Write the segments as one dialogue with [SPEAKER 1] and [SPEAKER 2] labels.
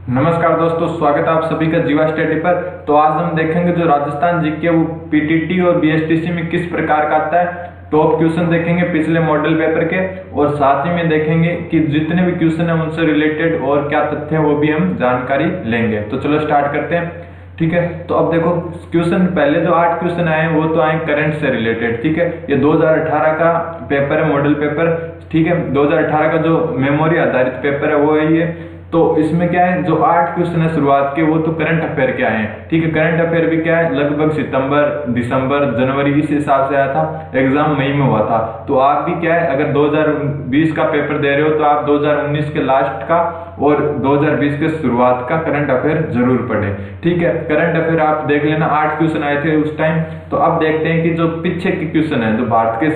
[SPEAKER 1] नमस्कार दोस्तों, स्वागत है आप सभी का जीवा स्टडी पर। तो आज हम देखेंगे जो राजस्थान जीके वो पीटीटी और बीएसटीसी में किस प्रकार का आता है। टॉप क्वेश्चन देखेंगे पिछले मॉडल पेपर के, और साथ ही में देखेंगे कि जितने भी क्वेश्चन है उनसे रिलेटेड और क्या तथ्य है वो भी हम जानकारी लेंगे। तो चलो स्टार्ट करते हैं। ठीक है, तो अब देखो क्वेश्चन, पहले जो 8 क्वेश्चन आए वो तो आए करंट से रिलेटेड। ठीक है, ये 2018 का पेपर है, मॉडल पेपर। ठीक है, 2018 का जो मेमोरी आधारित पेपर है वो है ये। तो इसमें क्या है, जो 8 क्वेश्चन है शुरुआत के वो तो करंट अफेयर के आए हैं। ठीक है, करंट अफेयर भी क्या है, लगभग सितंबर, दिसंबर, जनवरी इस हिसाब से आया था। एग्जाम मई में हुआ था। तो आप भी क्या है, अगर 2020 का पेपर दे रहे हो तो आप 2019 के लास्ट का और 2020 के शुरुआत का करंट अफेयर जरूर पढ़ें। ठीक है, करंट अफेयर आप देख लेना, 8 क्वेश्चन आए थे उस टाइम। तो अब देखते हैं कि जो पीछे के क्वेश्चन है, जो भारत के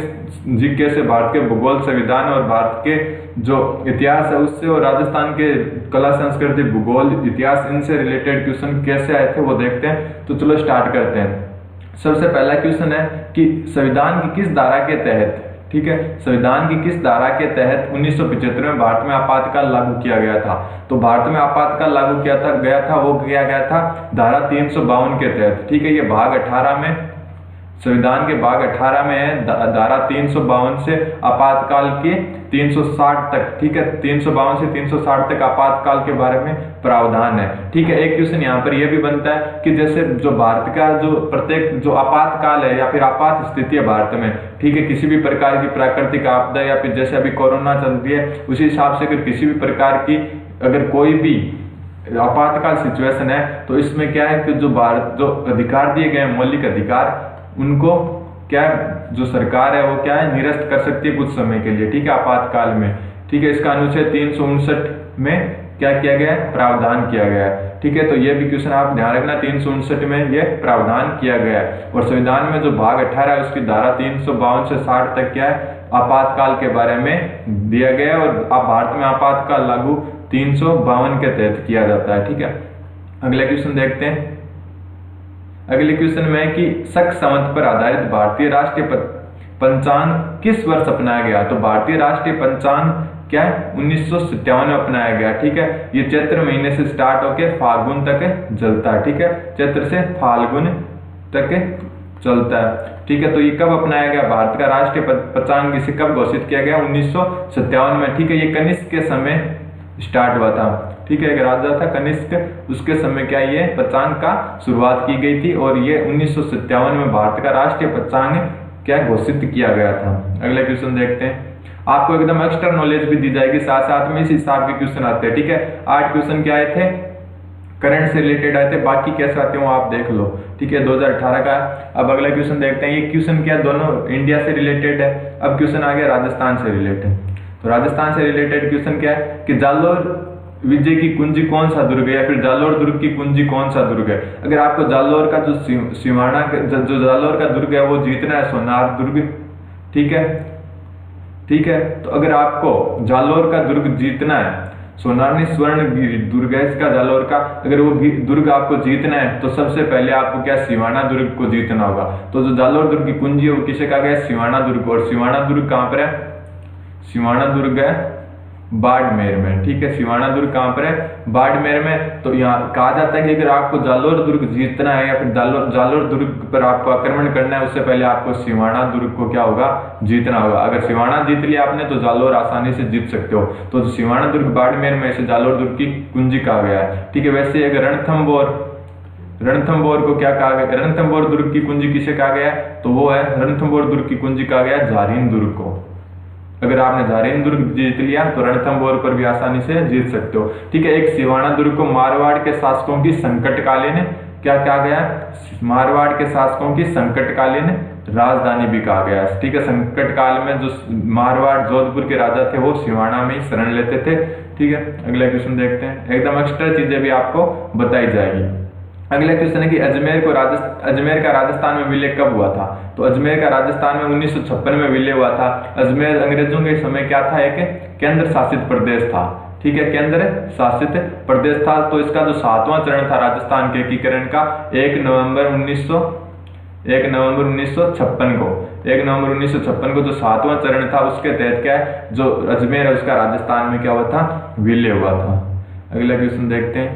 [SPEAKER 1] जीके से, भारत के भूगोल, संविधान और भारत के जो इतिहास है उससे, और राजस्थान के कला, संस्कृति, भूगोल, इतिहास, इनसे रिलेटेड क्वेश्चन कैसे आए थे वो देखते हैं। तो चलो स्टार्ट करते हैं। सबसे पहला क्वेश्चन है कि संविधान की किस धारा के तहत, ठीक है, संविधान की किस धारा के तहत 1975 में भारत में आपातकाल लागू किया गया था। तो भारत में आपातकाल लागू किया गया था वो किया गया था धारा 352 के तहत। ठीक है, ये भाग 18 में, संविधान के भाग 18 में है, धारा 352 से आपातकाल के 360 तक। ठीक है, 352 से 360 तक आपातकाल के बारे में प्रावधान है। ठीक है, एक क्वेश्चन यहाँ पर यह भी बनता है कि जैसे जो भारत का जो प्रत्येक जो आपातकाल है या फिर आपात स्थिति है भारत में, ठीक है, किसी भी प्रकार की प्राकृतिक आपदा या फिर जैसे अभी कोरोना चल रही है उसी हिसाब से अगर किसी भी प्रकार की अगर कोई भी आपातकाल सिचुएशन है तो इसमें क्या है कि जो भारत जो अधिकार दिए गए मौलिक अधिकार उनको क्या जो सरकार है वो क्या है निरस्त कर सकती है कुछ समय के लिए। ठीक है, आपातकाल में। ठीक है, इसका अनुच्छेद 359 में क्या किया गया है, प्रावधान किया गया है। ठीक है, तो ये भी क्वेश्चन आप ध्यान रखना, 359 में ये प्रावधान किया गया है। और संविधान में जो भाग 18 है उसकी धारा 352 से 60 तक क्या है, आपातकाल के बारे में दिया गया है। और अब भारत में आपातकाल लागू 352 के तहत किया जाता है। ठीक है, अगला क्वेश्चन देखते हैं। अगले क्वेश्चन में है कि शक संवत पर आधारित भारतीय राष्ट्रीय पंचांग किस वर्ष अपनाया गया। तो भारतीय राष्ट्रीय पंचांग क्या है, 1957 में अपनाया गया। ठीक है, ये चैत्र महीने से स्टार्ट होकर फाल्गुन तक चलता है। ठीक है, चैत्र से फाल्गुन तक चलता है। ठीक है, तो ये कब अपनाया गया, भारत का राष्ट्रीय पंचांग इसे कब घोषित किया गया, 1957 में। ठीक है, ये कनिष्क के समय स्टार्ट हुआ था। ठीक है, एक राजा था कनिष्क, उसके समय क्या ये पंचांग का शुरुआत की गई थी, और ये 1957 में भारत का राष्ट्रीय पंचांग क्या घोषित किया गया था। अगला क्वेश्चन देखते हैं। आपको एकदम एक्स्ट्रा नॉलेज भी दी जाएगी, साथ साथ में इस हिसाब के क्वेश्चन आते हैं। ठीक है, 8 क्वेश्चन क्या आए थे, करंट से रिलेटेड आए थे, बाकी कैसे आते हो आप देख लो। ठीक है, 2018 का। अब अगला क्वेश्चन देखते हैं। ये क्वेश्चन क्या दोनों इंडिया से रिलेटेड है। अब क्वेश्चन आ गया राजस्थान से रिलेटेड। तो राजस्थान से रिलेटेड क्वेश्चन क्या है कि जालोर विजय की कुंजी कौन सा दुर्ग है, या फिर जालोर दुर्ग की कुंजी कौन सा दुर्ग है। अगर आपको जालोर का जो सिवाना जो जालोर का दुर्ग है वो जीतना है, सोनार दुर्ग। ठीक है, ठीक है, तो अगर आपको जालोर का दुर्ग जीतना है, सोनार नहीं स्वर्ण दुर्ग है इसका जालोर का, अगर वो दुर्ग आपको जीतना है तो सबसे पहले आपको क्या सिवाना दुर्ग को जीतना होगा। तो जो जालोर दुर्ग की कुंजी है वो किसे कहा गया, सिवाना दुर्ग। और सिवाना दुर्ग कहाँ पर है, सिवाना दुर्ग है बाड़मेर में। ठीक है, सिवाना दुर्ग कहाँ पर है, बाड़मेर में। तो यहाँ कहा जाता है कि अगर आपको जालोर दुर्ग जीतना है या फिर जालोर दुर्ग पर आपको आक्रमण करना है उससे पहले आपको सिवाना दुर्ग को क्या होगा, जीतना होगा। अगर सिवाना जीत लिया आपने तो जालोर आसानी से जीत सकते हो। तो सिवाना दुर्ग बाड़मेर में से जालोर दुर्ग की कुंजी कहा गया है। ठीक है, वैसे अगर रणथंबोर को क्या कहा गया, रणथंबोर दुर्ग की कुंजी किसे कहा गया है, तो वो है रणथंबोर दुर्ग की कुंजी कहा गया जारीन दुर्ग को। अगर आपने जारीन दुर्ग जीत लिया तो रणथंबोर पर भी आसानी से जीत सकते हो। ठीक है, एक सिवाना दुर्ग को मारवाड़ के शासकों की संकटकालीन क्या कहा गया, मारवाड़ के शासकों की संकटकालीन राजधानी भी कहा गया। ठीक है, संकट काल में जो मारवाड़ जोधपुर के राजा थे वो सिवाना में ही शरण लेते थे। ठीक है, अगला क्वेश्चन देखते हैं। एकदम एक्स्ट्रा चीजें भी आपको बताई जाएगी। अगला क्वेश्चन है कि अजमेर का राजस्थान में विलय कब हुआ था। तो अजमेर का राजस्थान में 1956 में विलय हुआ था। अजमेर अंग्रेजों के समय क्या था, एक केंद्र शासित प्रदेश था। ठीक है, केंद्र शासित प्रदेश था। तो इसका जो 7वां चरण था राजस्थान के एकीकरण का 1 नवंबर 1956 को जो 7वां चरण था उसके तहत क्या है, जो अजमेर है उसका राजस्थान में क्या हुआ था, विलय हुआ था। अगला क्वेश्चन देखते हैं।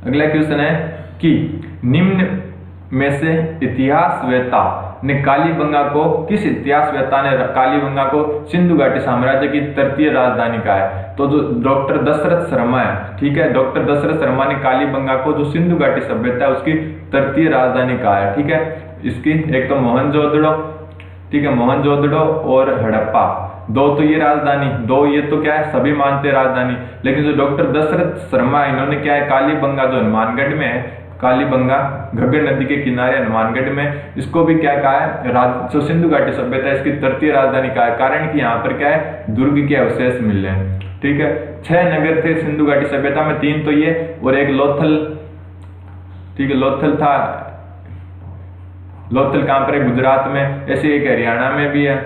[SPEAKER 1] अगला क्वेश्चन है कि निम्न में से इतिहासवेत्ता ने कालीबंगा को, किस इतिहासवेत्ता ने कालीबंगा को सिंधु घाटी साम्राज्य की तृतीय राजधानी कहा है? तो जो डॉक्टर दशरथ शर्मा है, ठीक है, डॉक्टर दशरथ शर्मा ने कालीबंगा को जो सिंधु घाटी सभ्यता है उसकी तृतीय राजधानी कहा है, ठीक है। इसकी एक तो मोहनजोदड़ो, ठीक है, मोहनजोदड़ो और हड़प्पा, दो तो ये राजधानी, दो ये तो क्या है सभी मानते राजधानी, लेकिन जो डॉक्टर दशरथ शर्मा इन्होंने क्या है कालीबंगा जो हनुमानगढ़ में है, कालीबंगा घग्गर नदी के किनारे हनुमानगढ़ में, इसको भी क्या कहा है जो सिंधु घाटी सभ्यता है इसकी तृतीय राजधानी कहा है। कारण कि यहाँ पर क्या है दुर्ग के अवशेष मिल रहे हैं, ठीक है। 6 नगर थे सिंधु घाटी सभ्यता में, 3 तो ये और एक लोथल, ठीक है, लोथल था, लोथल कहां पर है गुजरात में, ऐसे एक हरियाणा में भी है।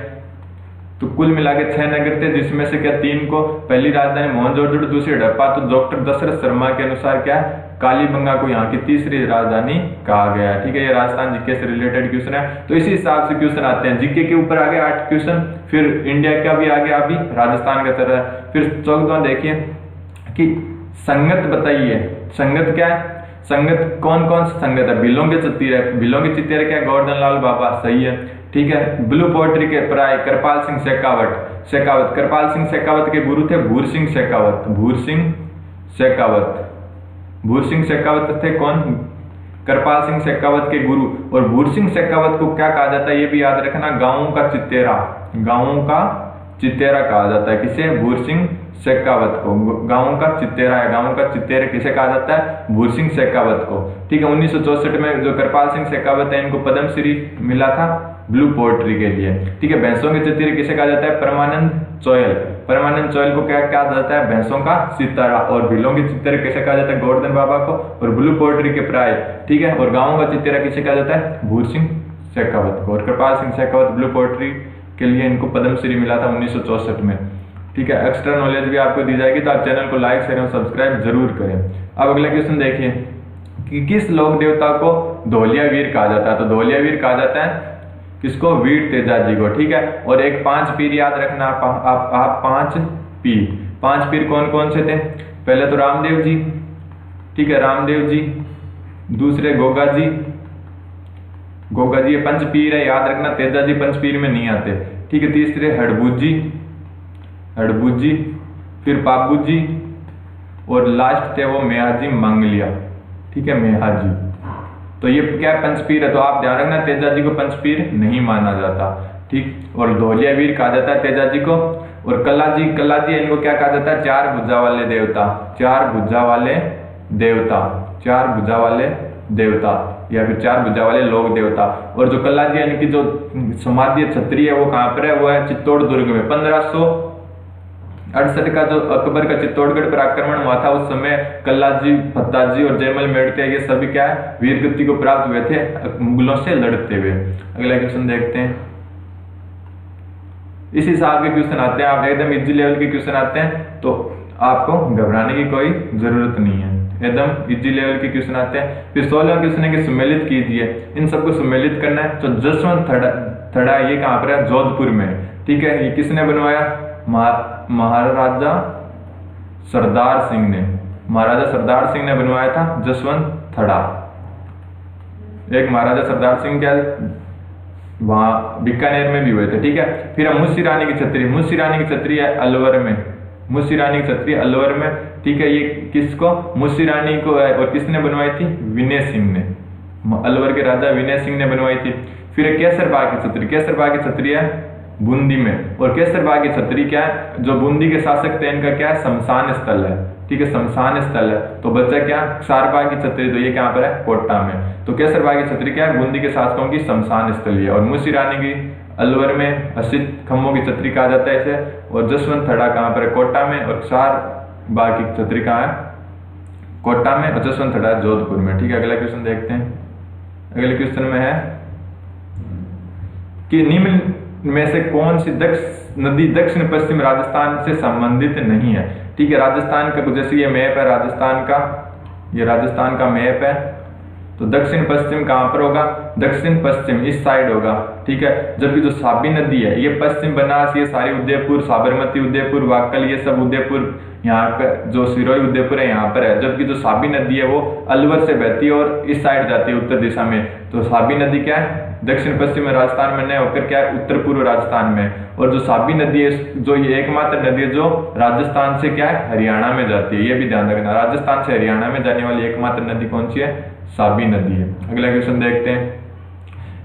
[SPEAKER 1] तो कुल मिला के 6 नगर थे जिसमें से क्या 3 को पहली राजधानी मोहनजोदड़ो, दूसरी हड़प्पा, तो डॉक्टर दशरथ शर्मा के अनुसार क्या कालीबंगा को यहाँ की तीसरी राजधानी कहा गया है, ठीक है। ये राजस्थान जीके से रिलेटेड क्वेश्चन है। तो इसी हिसाब से क्वेश्चन आते हैं, जीके के ऊपर आ गए 8 क्वेश्चन, फिर इंडिया का भी आ गया, अभी राजस्थान का चल रहा है। फिर 14वां देखिए कि संगत बताइए, संगत क्या है, संगत कौन कौन सा संगत है? बिलों के चित्तीर है, बिलों के चित्तीर क्या गोवर्धन लाल बाबा, सही है, ठीक है। ब्लू पोएट्री के प्राय कृपाल सिंह शेखावत, कृपाल सिंह शेखावत के गुरु थे भूर सिंह शेखावत, भूर सिंह शेखावत थे कौन? कृपाल सिंह शेखावत के गुरु। और भूर सिंह शेखावत को क्या कहा जाता है ये भी याद रखना, गांवों का चित्तेरा, गांवों का चित्तेरा कहा जाता है। किसे? भूर सिंह शेखावत को। गांवों का चित्तेरा है, गांवों का चित्तेरा किसे कहा जाता है? भूर सिंह शेखावत को, ठीक है। 1964 में जो कृपाल सिंह शेखावत है इनको पद्मश्री मिला था ब्लू पोएट्री के लिए, ठीक है। भैंसों के चित्तीर किसे कहा जाता है? परमानंद चोयल, परमानंद चोयल को क्या कहा जाता है? भैंसों का सितारा। और बिलों के चित्तेरा किसे कहा जाता है? गोवर्धन बाबा को। और ब्लू पोएट्री के प्राय, ठीक है। और गांवों का चित्तेरा किसे कहा जाता है? भूर सिंह शेखावत को। और कृपाल सिंह शेखावत ब्लू पोएट्री के लिए इनको पद्मश्री मिला था 1964 में, ठीक है। एक्स्ट्रा नॉलेज भी आपको दी जाएगी, तो आप चैनल को लाइक शेयर और सब्सक्राइब जरूर करें। अब अगला क्वेश्चन देखिए कि किस लोक देवता को धौलिया वीर कहा जाता है? तो धौलिया वीर कहा जाता है किसको? वीर तेजाजी को, ठीक है। और एक 5 पीर याद रखना आप 5 पीर कौन कौन से थे? पहले तो रामदेव जी, ठीक है, रामदेव जी, दूसरे गोगा जी, ये 5 पीर है, याद रखना। तेजाजी 5 पीर में नहीं आते, ठीक है। तीसरे हड़बूज जी, फिर पाबू जी, और लास्ट थे वो मेहाजी मंगलिया, ठीक है, मेहाजी। तो ये क्या पंचपीर है? तो आप ध्यान रखना तेजाजी को पंचपीर नहीं माना जाता, ठीक। और धौलिया वीर कहा जाता है तेजाजी को। और कल्लाजी इनको क्या कहा जाता है? 4 भुजा वाले देवता, 4 भुजा वाले देवता या फिर 4 भुजा वाले लोक देवता। और जो कल्लाजी इनकी जो समाधि क्षत्रिय है वो कहाँ पर है? वो है चित्तौड़ दुर्ग में। 1568 का जो अकबर का चित्तौड़गढ़ पर आक्रमण हुआ था उस समय कल्लाजी, फत्ताजी और जयमल मेड़ते ये सभी क्या है वीर गति को प्राप्त हुए थे मुगलों से लड़ते हुए। अगला क्वेश्चन देखते हैं। इस हिसाब के क्वेश्चन आते हैं, आप एकदम इजी लेवल के क्वेश्चन आते हैं तो आपको घबराने की कोई जरूरत नहीं है, एकदम इजी लेवल के क्वेश्चन आते हैं। फिर 16वां क्वेश्चन है कि सुमेलित कीजिए, इन सबको सुमेलित करना है। तो जसवंत थड़ा ये कहाँ पर है? जोधपुर में, ठीक है। ये किसने बनवाया? महाराजा सरदार सिंह ने बनवाया था जसवंत थड़ा। एक महाराजा सरदार सिंह क्या वहां बीकानेर में भी हुए थे, ठीक है। फिर मुंशी रानी की छतरी है अलवर में, अलवर में, ठीक है। ये किसको? मुंशी रानी को है। और किसने बनवाई थी? विनय सिंह ने, अलवर के राजा विनय सिंह ने बनवाई थी। फिर केसरबाग की छतरी है बूंदी में। और केसरबाग की छतरी क्या है? जो बूंदी के शासक थे इनका क्या है? शमशान स्थल है, ठीक है, शमशान स्थल है। तो बच्चा क्या? क्षारबाग की छतरी, तो ये कहाँ पर है? कोटा में। तो केसरबाग की छतरी क्या है? बूंदी के शासकों की शमशान स्थल है। और मुंशी रानी की अलवर में, असित खम्भों की छतरी कहा जाता है इसे। और जसवंत थड़ा कहाँ पर है? कोटा में। और क्षारबाग की छतरी कहाँ है? कोटा में। और जसवंत थड़ा जोधपुर में, ठीक है। अगला क्वेश्चन देखते हैं। अगले क्वेश्चन में है कि निम्न में से कौन सी नदी दक्षिण पश्चिम राजस्थान से संबंधित नहीं है? ठीक है, राजस्थान का जैसे ये मैप है राजस्थान का, ये राजस्थान का मैप है, तो दक्षिण पश्चिम कहाँ पर होगा, दक्षिण पश्चिम इस साइड होगा, ठीक है। जबकि जो साबी नदी है ये पश्चिम बनास, ये सारी उदयपुर, साबरमती उदयपुर, वाकल, ये सब उदयपुर, यहाँ पे जो सिरोही उदयपुर है यहाँ पर है। जबकि जो साबी नदी है वो अलवर से बहती है और इस साइड जाती है उत्तर दिशा में। तो साबी नदी क्या है, दक्षिण पश्चिम राजस्थान में नहीं होकर क्या है, उत्तर पूर्व राजस्थान में। और जो साबी नदी है, जो ये एकमात्र नदी है जो राजस्थान से क्या है, हरियाणा में जाती है। ये भी ध्यान रखना, राजस्थान से हरियाणा में जाने वाली एकमात्र नदी कौन सी है, साबी नदी है। अगला क्वेश्चन देखते हैं।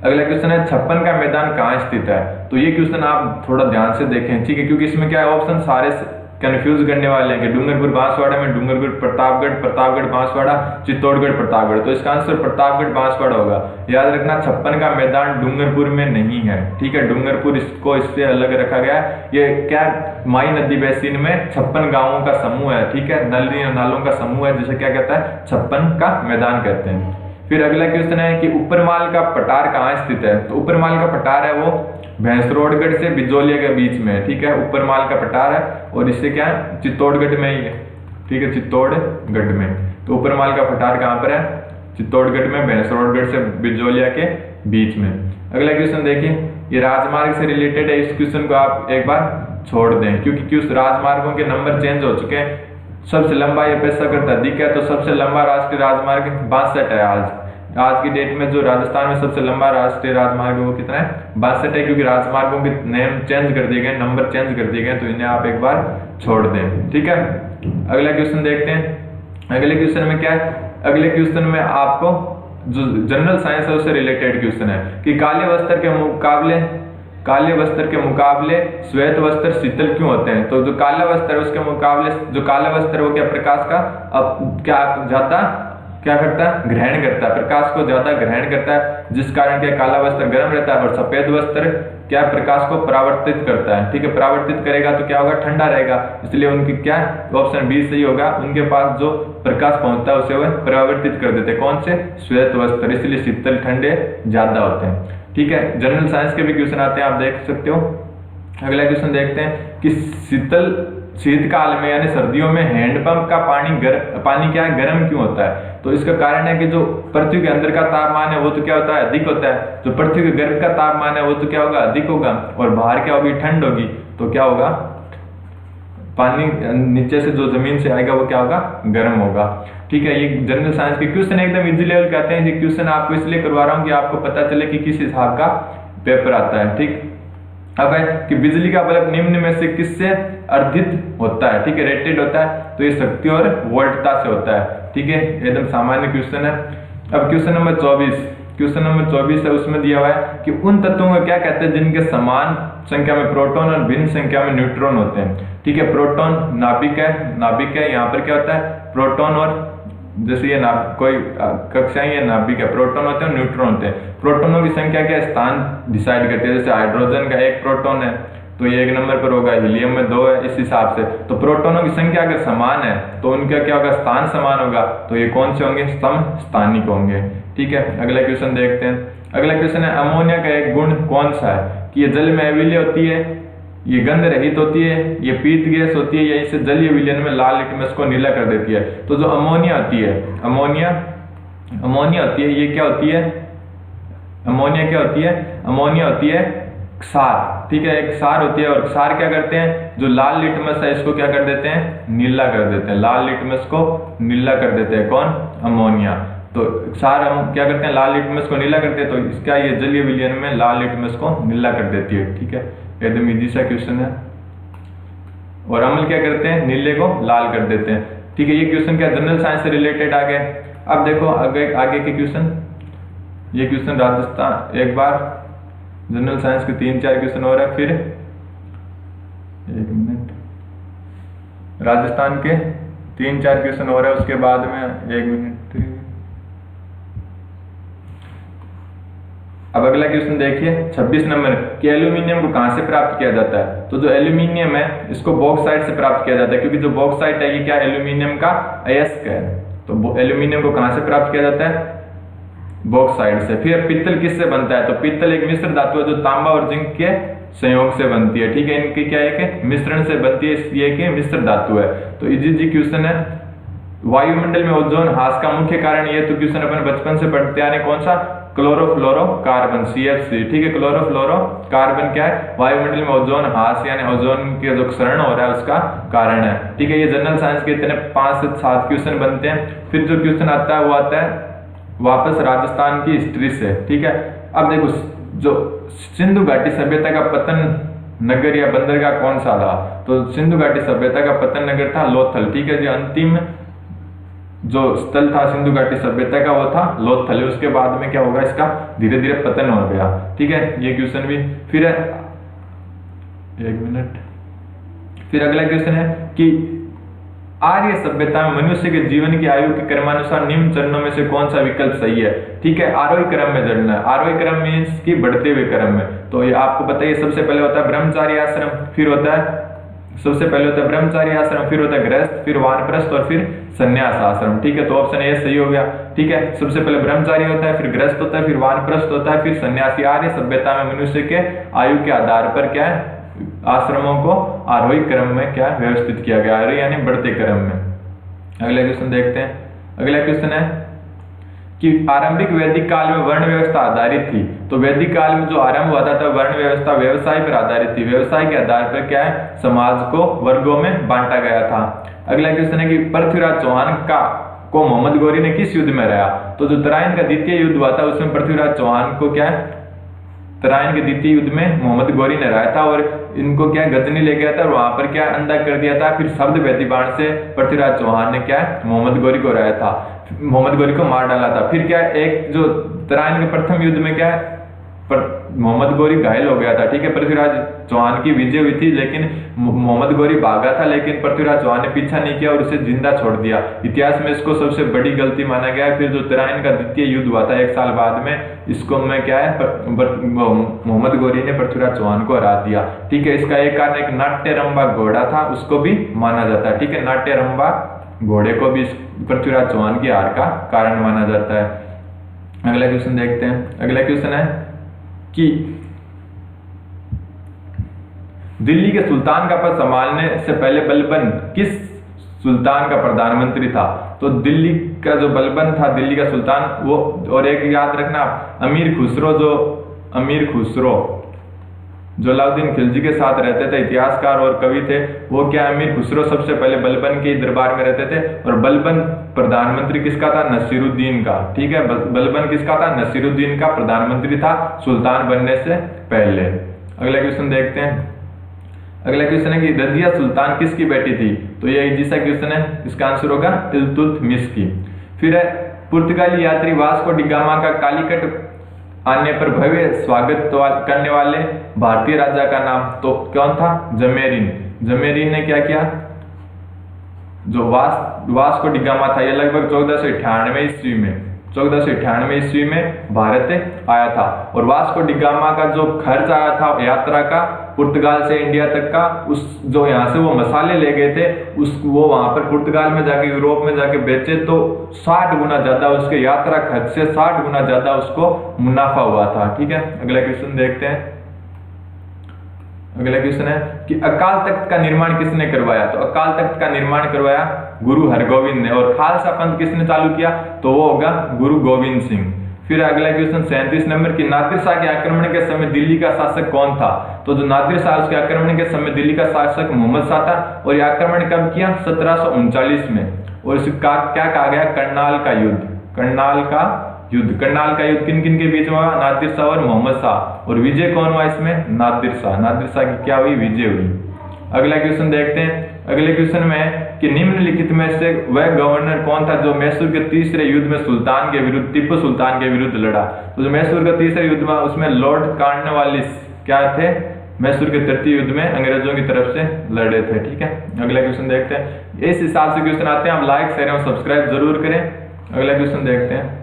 [SPEAKER 1] अगला क्वेश्चन है 56 का मैदान कहाँ स्थित है। तो ये क्वेश्चन आप थोड़ा ध्यान से देखें, ठीक है, क्योंकि इसमें क्या है, ऑप्शन सारे कंफ्यूज करने वाले हैं कि डूंगरपुर बांसवाड़ा में डूंगरपुर प्रतापगढ़, प्रतापगढ़ बांसवाड़ा, चित्तौड़गढ़ प्रतापगढ़। तो इसका आंसर प्रतापगढ़ बांसवाड़ा होगा। याद रखना 56 का मैदान डूंगरपुर में नहीं है, ठीक है। डूंगरपुर इसको इससे अलग रखा गया है। ये क्या, माई नदी बेसिन में 56 गांवों का समूह है, ठीक है, नदी नालों का समूह है, जिसे क्या कहता है, 56 का मैदान कहते हैं। फिर अगला क्वेश्चन है कि ऊपरमाल का पठार कहाँ स्थित है। तो ऊपरमाल का पठार है वो भैंसरोडगढ़ से बिजोलिया के बीच में, ठीक है। ऊपरमाल का पठार है और इससे क्या है, चित्तौड़गढ़ में ही है, ठीक है, चित्तौड़गढ़ में। तो ऊपरमाल का पठार कहाँ पर है, चित्तौड़गढ़ में, भैंसरोडगढ़ से बिजोलिया के बीच में। अगला क्वेश्चन देखिए, ये राजमार्ग से रिलेटेड है। इस क्वेश्चन को आप एक बार छोड़ दें क्योंकि क्यों राजमार्गों के नंबर चेंज हो चुके हैं। सबसे लंबा ये पेशावर अधिक है, तो सबसे लंबा राष्ट्रीय राजमार्ग 62 है। आज की डेट में जो राजस्थान में सबसे लंबा राष्ट्रीय राजमार्ग है वो कितना है, 62 है। क्योंकि राजमार्गों के नेम चेंज कर दिए गए, नंबर चेंज कर दिए गए, तो इन्हें आप एक बार छोड़ दें, ठीक है। अगला क्वेश्चन देखते हैं। अगले क्वेश्चन में क्या है, अगले क्वेश्चन में आपको जो जनरल साइंस है उससे रिलेटेड क्वेश्चन है कि काले वस्त्र के मुकाबले श्वेत वस्त्र शीतल क्यों होते हैं। तो जो काला वस्त्र है उसके मुकाबले जो काला वस्त्र है वो क्या, प्रकाश का अब क्या ज्यादा क्या करता है, ग्रहण करता है, प्रकाश को ज्यादा ग्रहण करता है, जिस कारण क्या काला वस्त्र गर्म रहता है और सफेद वस्त्र क्या प्रकाश को परावर्तित करता है, ठीक है। परावर्तित करेगा तो क्या होगा, ठंडा रहेगा, इसलिए उनकी क्या ऑप्शन बी सही होगा। उनके पास जो प्रकाश पहुंचता है उसे वह परावर्तित कर देते हैं, कौन से, श्वेत वस्त्र, इसलिए शीतल ठंडे ज्यादा होते हैं, ठीक है। जनरल साइंस के भी क्वेश्चन आते हैं, आप देख सकते हो। अगला क्वेश्चन देखते हैं कि शीतकाल में यानी सर्दियों में हैंडपंप का पानी क्या है, गर्म क्यों होता है। तो इसका कारण है कि जो पृथ्वी के अंदर का तापमान है वो तो क्या होता है, अधिक होता है। जो पृथ्वी के गर्भ का तापमान है वो तो क्या होगा, अधिक होगा, और बाहर क्या होगी, ठंड होगी। तो क्या होगा, पानी नीचे से जो जमीन से आएगा वो क्या होगा, गर्म होगा, ठीक है। ये जनरल साइंस के क्वेश्चन एकदम इजी लेवल के आते हैं। ये क्वेश्चन आपको इसलिए करवा रहा हूँ कि आपको पता चले कि किस हिसाब का पेपर आता है, ठीक। अब है कि बिजली का बल्ब निम्न में से किससे अर्धित होता है, ठीक है, रेटेड होता है। तो ये शक्ति और वोल्टता से होता है, ठीक है, एकदम सामान्य क्वेश्चन है। अब क्वेश्चन नंबर 24 है, उसमें दिया हुआ है कि उन तत्वों को क्या कहते हैं जिनके समान संख्या में प्रोटॉन और भिन्न संख्या में न्यूट्रॉन होते हैं, ठीक है। प्रोटॉन नाभिक है, यहाँ पर क्या होता है, प्रोटॉन, और जैसे ये कोई कक्षाएं या नाभिक है, प्रोटॉन होते हैं, न्यूट्रॉन होते हैं। प्रोटॉनों की संख्या क्या स्थान डिसाइड करती है। जैसे हाइड्रोजन का 1 प्रोटॉन है तो ये 1 नंबर पर होगा, हीलियम में 2 है, इस हिसाब से। तो प्रोटॉनों की संख्या अगर समान है तो उनका क्या होगा, स्थान समान होगा, तो ये कौन से होंगे, समस्थानिक होंगे, ठीक है। अगला क्वेश्चन देखते हैं। अगला क्वेश्चन है अमोनिया का एक गुण कौन सा है, कि ये जल में अविलय होती है, ये गंध रहित होती है, ये पीत गैस होती है, या इसे जलीय विलयन में लाल लिटमस को नीला कर देती है। तो जो अमोनिया होती है, अमोनिया होती है, ये क्या होती है, अमोनिया होती है क्षार, ठीक है, एक क्षार होती है। और क्षार क्या करते हैं, जो लाल लिटमस है इसको क्या कर देते हैं, नीला कर देते हैं, लाल लिटमस को नीला कर देते हैं, कौन, अमोनिया। तो क्षार हम क्या करते हैं, लाल लिटमस को नीला करते हैं, तो इसका ये जलीय विलयन में लाल लिटमस को नीला कर देती है, ठीक है। एकदम इजी सा क्वेश्चन है। और अम्ल क्या करते हैं, नीले को लाल कर देते हैं, ठीक है। ये क्वेश्चन क्या जनरल साइंस से रिलेटेड आ गए। अब देखो आगे के क्वेश्चन, ये क्वेश्चन राजस्थान, एक बार जनरल साइंस के 3-4 क्वेश्चन हो रहा है, फिर 1 मिनट, राजस्थान के 3-4 क्वेश्चन हो रहा है, उसके बाद में 1 मिनट। अब अगला क्वेश्चन देखिए 26 नंबर कि एल्यूमिनियम को कहां से प्राप्त किया जाता है। तो जो एल्यूमिनियम है इसको बॉक्साइट से प्राप्त किया जाता है, क्योंकि जो बॉक्साइट है ये क्या, एल्यूमिनियम का अयस्क है। तो एल्यूमिनियम को कहां से प्राप्त किया जाता है, बॉक्साइट से। फिर पित्तल किससे बनता है, तो पित्तल एक मिश्र धातु है जो तांबा और जिंक के संयोग से बनती है, ठीक है। इनकी क्या है कि मिश्रण से बनती है, इसलिए कि मिश्र धातु है। तो इजी क्वेश्चन है, वायुमंडल में ओजोन ह्रास का मुख्य कारण ये तो क्वेश्चन अपन बचपन से पढ़ते आ रहे, कौन सा, क्लोरोफ्लोरोकार्बन CFC, ठीक है। क्लोरोफ्लोरोकार्बन क्या है, वायुमंडल में ओजोन ह्रास यानी ओजोन के जो क्षरण हो रहा है उसका कारण है, ठीक है। ये जनरल साइंस के इतने 5 से 7 क्वेश्चन बनते हैं। फिर जो क्वेश्चन आता है वो आता है वापस राजस्थान की हिस्ट्री से, ठीक है। अब देखो जो सिंधु घाटी सभ्यता का पतन नगर या बंदरगाह कौन सा था, तो सिंधु घाटी सभ्यता का पतन नगर था लोथल, ठीक है। जो अंतिम जो स्थल था सिंधु घाटी सभ्यता का वो था लोथल। उसके बाद में क्या होगा, इसका धीरे धीरे पतन हो गया, ठीक है। ये क्वेश्चन भी फिर है, एक मिनट, फिर अगला क्वेश्चन है कि आर्य सभ्यता में मनुष्य के जीवन की आयु के क्रमानुसार निम्न चरणों में से कौन सा विकल्प सही है, ठीक है। आरोही क्रम में चढ़ना है, आरोही क्रम मीन्स की बढ़ते हुए क्रम में। तो ये आपको बताइए, सबसे पहले होता है ब्रह्मचारी आश्रम, फिर होता है सबसे पहले होता है ब्रह्मचारी आश्रम, फिर होता है गृहस्थ, फिर वानप्रस्थ और फिर संन्यास आश्रम, ठीक है। तो ऑप्शन ए सही हो गया, ठीक है। सबसे पहले ब्रह्मचारी होता है, फिर गृहस्थ होता है, फिर वानप्रस्थ होता है, फिर सन्यासी। आर्य सभ्यता में मनुष्य के आयु के आधार पर क्या है, आश्रमों को आरोही क्रम में क्या व्यवस्थित किया गया, आरोही यानी बढ़ते क्रम में। अगला क्वेश्चन देखते हैं। अगला क्वेश्चन है कि आरंभिक वैदिक काल में वर्ण व्यवस्था आधारित थी, तो वैदिक काल में जो आरंभ हुआ था वर्ण व्यवस्था व्यवसाय पर आधारित थी। व्यवसाय के आधार पर क्या है, समाज को वर्गों में बांटा गया था। अगला क्वेश्चन है कि पृथ्वीराज चौहान को मोहम्मद गौरी ने किस युद्ध में हराया, तो जो तराइन का द्वितीय युद्ध हुआ था उसमें पृथ्वीराज चौहान को क्या है, तराइन के द्वितीय युद्ध में मोहम्मद गौरी ने हराया था और इनको क्या गजनी ले गया था और वहां पर क्या अंधा कर दिया था। फिर शब्द भेदी बाण से पृथ्वीराज चौहान ने क्या है, मोहम्मद गौरी को हराया था, मोहम्मद गौरी को मार डाला था। फिर क्या एक जो तराइन के प्रथम युद्ध में क्या है, मोहम्मद गौरी घायल हो गया था, ठीक है। पृथ्वीराज चौहान की विजय हुई थी लेकिन मोहम्मद गौरी भागा था, लेकिन पृथ्वीराज चौहान ने पीछा नहीं किया और उसे जिंदा छोड़ दिया। इतिहास में इसको सबसे बड़ी गलती माना गया है। फिर जो तराइन का द्वितीय युद्ध हुआ था 1 साल बाद में, इसको में क्या है, मोहम्मद गौरी ने पृथ्वीराज चौहान को हरा दिया, ठीक है। इसका एक कारण एक नाट्यरंबा घोड़ा था, उसको भी माना जाता है, ठीक है। नाट्यरंबा घोड़े को भी पृथ्वीराज चौहान की हार का कारण माना जाता है। अगला क्वेश्चन देखते हैं। अगला क्वेश्चन है कि दिल्ली के सुल्तान का पद संभालने से पहले बलबन किस सुल्तान का प्रधानमंत्री था, तो दिल्ली का जो बलबन था, दिल्ली का सुल्तान वो, और एक याद रखना अमीर खुसरो जो अलाउद्दीन खिलजी के साथ रहते थे, इतिहासकार और कवि थे, वो क्या अमीर खुसरो सबसे पहले बलबन के दरबार में रहते थे और बलबन प्रधानमंत्री किसका था, नसीरुद्दीन का, ठीक है। बलबन किसका था, नसीरुद्दीन का प्रधानमंत्री था सुल्तान बनने से पहले। अगला क्वेश्चन देखते हैं। अगला क्वेश्चन है कि रजिया सुल्तान किसकी बेटी थी, तो ये इजी सा क्वेश्चन है, इसका आंसर होगा इल्तुतमिश की। फिर है पुर्तगाली यात्री वास्को डी गामा का कालीकट आने पर भव्य स्वागत करने वाले भारतीय राजा का नाम तो कौन था, जमेरीन। जमेरीन ने क्या किया, जो वास्को डी गामा था, ये लगभग 1498 ईस्वी में भारत आया था और वास्को डी गामा का जो खर्च आया था यात्रा का पुर्तगाल से इंडिया तक का, उस जो यहाँ से वो मसाले ले गए थे वो वहां पर पुर्तगाल में जाके यूरोप में जाके बेचे तो 60 गुना ज्यादा उसके यात्रा खर्च से 60 गुना ज्यादा उसको मुनाफा हुआ था, ठीक है। अगला क्वेश्चन देखते हैं। अगला क्वेश्चन है कि अकाल तख्त का निर्माण किसने करवाया, तो अकाल तख्त का निर्माण करवाया गुरु हरगोविंद ने और खालसा पंथ किसने चालू किया, तो वो होगा गुरु गोविंद सिंह। फिर अगला क्वेश्चन 37 नंबर की नादिर शाह के आक्रमण के समय दिल्ली का शासक कौन था, तो जो नादिर शाह उसके आक्रमण के समय दिल्ली का शासक मोहम्मद शाह था और ये आक्रमण कब किया, 1739 में, और इसका क्या कहा गया, करनाल का युद्ध। करनाल का युद्ध किन किन के बीच में हुआ, नादिर शाह और मोहम्मद शाह, और विजय कौन हुआ इसमें, नादिर शाह की क्या हुई, विजय हुई। अगला क्वेश्चन देखते हैं। अगले क्वेश्चन में कि निम्नलिखित में से वह गवर्नर कौन था जो मैसूर के तीसरे युद्ध में सुल्तान के विरुद्ध, टिप्पू सुल्तान के विरुद्ध लड़ा, तो जो मैसूर का तीसरे युद्ध में उसमें लॉर्ड कॉर्नवालिस क्या थे, मैसूर के तृतीय युद्ध में अंग्रेजों की तरफ से लड़े थे, ठीक है। अगला क्वेश्चन देखते हैं। इस हिसाब से क्वेश्चन आते हैं, आप लाइक शेयर और सब्सक्राइब जरूर करें। अगला क्वेश्चन देखते हैं।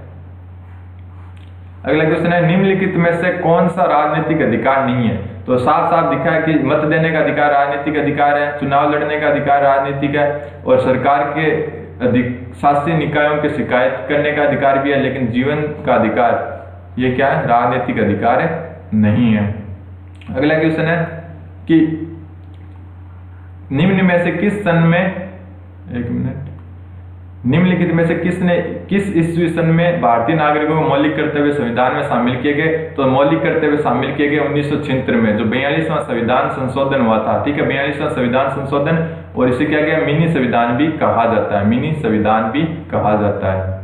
[SPEAKER 1] अगला क्वेश्चन है निम्नलिखित में से कौन सा राजनीतिक अधिकार नहीं है, तो साफ साफ दिखा है कि मत देने का अधिकार राजनीतिक अधिकार है, चुनाव लड़ने का अधिकार राजनीतिक है और सरकार के शासी निकायों के शिकायत करने का अधिकार भी है, लेकिन जीवन का अधिकार ये क्या है, राजनीतिक अधिकार है नहीं है। अगला क्वेश्चन है कि निम्न में से किस सन में, एक मिनट, निम्नलिखित में से किस ईस्वी सन में भारतीय नागरिकों को मौलिक कर्तव्य संविधान में शामिल किए गए? तो मौलिक कर्तव्य शामिल किए गए 1976 में, जो 42वां संविधान संशोधन हुआ था। ठीक है, 42वां संविधान संशोधन, और इसे क्या गया, मिनी संविधान भी कहा जाता है। मिनी संविधान भी कहा जाता है।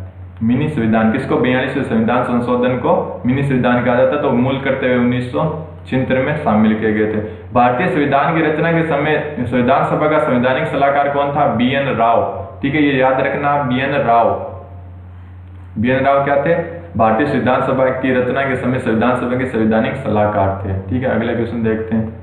[SPEAKER 1] मिनी संविधान किसको? 42वें संविधान संशोधन को मिनी संविधान कहा जाता है। तो मूल कर्तव्य 1976 में शामिल किए गए थे। भारतीय संविधान की रचना के समय संविधान सभा का संवैधानिक सलाहकार कौन था? BN राव। ठीक है, ये याद रखना, BN राव। BN राव क्या थे? भारतीय संविधान सभा की रचना के समय संविधान सभा के संवैधानिक सलाहकार थे। ठीक है, अगला क्वेश्चन देखते हैं।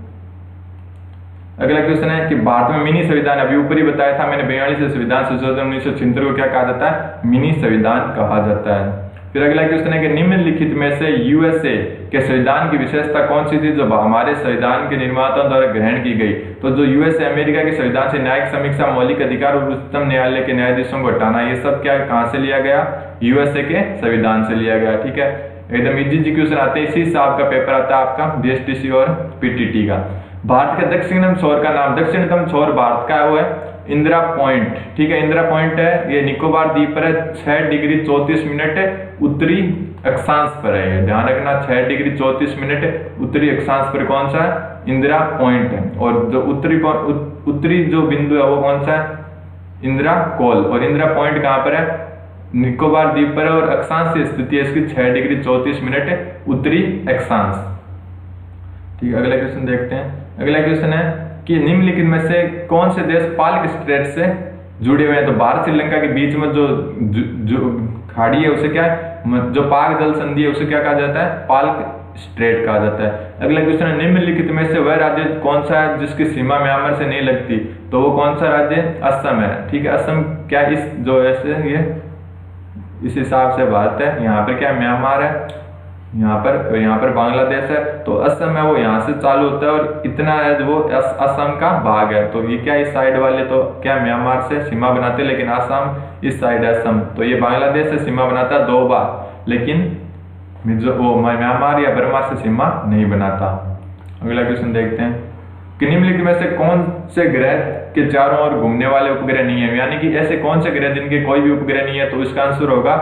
[SPEAKER 1] अगला क्वेश्चन है कि भारत में मिनी संविधान, अभी ऊपर ही बताया था मैंने, 42वें संविधान संशोधन 1976 को क्या कहा जाता है? मिनी संविधान कहा जाता है। फिर अगला क्वेश्चन है कि निम्नलिखित में से USA के संविधान की विशेषता कौन सी थी जो हमारे संविधान के निर्माताओं द्वारा ग्रहण की गई? तो जो USA अमेरिका के संविधान से न्यायिक समीक्षा, मौलिक अधिकार और उच्चतम न्यायालय के न्यायाधीशों को हटाना, ये सब क्या कहाँ से लिया गया? USA के संविधान से लिया गया। ठीक है, एकदम इजी क्वेश्चन आते हैं। इसी से आपका पेपर आता है आपका BSTC और PTT का। भारत के दक्षिणतम छोर का नाम, दक्षिणतम छोर भारत का वो है इंदिरा पॉइंट। ठीक है, इंदिरा पॉइंट है, ये निकोबार द्वीप पर है, 6 डिग्री 34 मिनट उत्तरी अक्षांश पर है। ये ध्यान रखना, 6 डिग्री 34 मिनट उत्तरी अक्षांश पर कौन सा है? इंदिरा पॉइंट है। और जो उत्तरी जो बिंदु है वो कौन सा है? इंदिरा कोल। और इंदिरा पॉइंट कहाँ पर है? निकोबार द्वीप पर है, और अक्षांश की स्थिति है इसकी 6 डिग्री 34 मिनट उत्तरी अक्षांश। ठीक है, अगला क्वेश्चन देखते हैं। अगला क्वेश्चन है कि निम्नलिखित में से कौन से देश पाल्क स्ट्रेट से जुड़े हुए हैं? तो भारत श्रीलंका के बीच में जो खाड़ी है उसे क्या है? जो पाक जल संधि है उसे क्या कहा जाता है? पाल्क स्ट्रेट कहा जाता है। अगला क्वेश्चन है निम्नलिखित में से वह राज्य कौन सा है जिसकी सीमा म्यांमार से नहीं लगती? तो वो कौन सा राज्य? असम है। ठीक है, असम क्या इस जो ऐसे ये इस हिसाब से भारत है, यहाँ पर क्या म्यांमार है, यहाँ पर बांग्लादेश है। तो असम है वो यहाँ से चालू होता है, और इतना है वो असम का भाग है। तो ये क्या इस साइड वाले तो क्या म्यांमार से सीमा बनाते हैं, लेकिन असम इस साइड है असम। तो ये बांग्लादेश से सीमा बनाता है 2 बार, लेकिन जो वो म्यांमार या बर्मा से सीमा नहीं बनाता। अगला क्वेश्चन देखते हैं कि निम्नलिखित में से कौन से ग्रह के चारों ओर घूमने वाले उपग्रह नहीं है? यानी कि ऐसे कौन से ग्रह जिनके कोई भी उपग्रह नहीं है? तो इसका आंसर होगा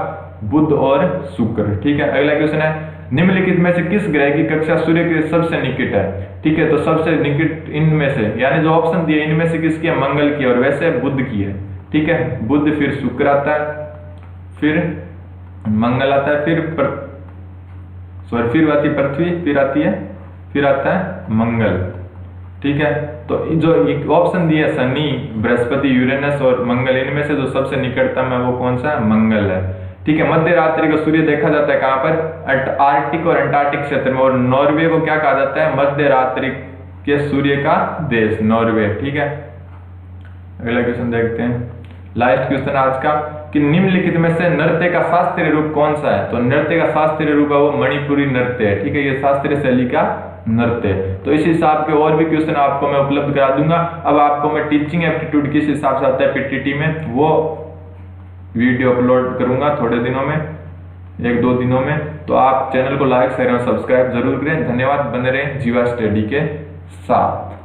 [SPEAKER 1] बुध और शुक्र। ठीक है, अगला क्वेश्चन है निम्नलिखित में से किस ग्रह की कक्षा सूर्य के सबसे निकट है? ठीक है, तो सबसे निकट इनमें से, यानी जो ऑप्शन दिए इनमें से किसकी है? मंगल की, और वैसे बुध की है। ठीक है, बुध, फिर शुक्र आता है, फिर मंगल आता है, फिर आती पृथ्वी, फिर आता है मंगल। ठीक है, तो जो ऑप्शन दिए सनी, बृहस्पति, यूरेनस और मंगल, इनमें से जो सबसे निकटतम है वो कौन सा है? मंगल है। ठीक है, मध्य रात्रि को सूर्य देखा जाता है कहाँ पर? आर्कटिक और अंटार्कटिक क्षेत्र में। और नॉर्वे को क्या कहा जाता है? मध्य रात्रि के सूर्य का देश, नॉर्वे। ठीक है, अगला क्वेश्चन देखते हैं, लास्ट क्वेश्चन आज का, कि निम्नलिखित में से नृत्य का शास्त्रीय रूप कौन सा है? तो नृत्य का शास्त्रीय रूप है वो मणिपुरी नृत्य है। ठीक है, ये शास्त्रीय शैली का नृत्य। तो इस हिसाब के और भी क्वेश्चन आपको मैं उपलब्ध करा दूंगा। अब आपको मैं टीचिंग एप्टीट्यूड किस हिसाब से आता है PTT में, वो वीडियो अपलोड करूंगा थोड़े दिनों में, 1-2 दिनों में। तो आप चैनल को लाइक, शेयर और सब्सक्राइब जरूर करें। धन्यवाद, बने रहें जीवा स्टडी के साथ।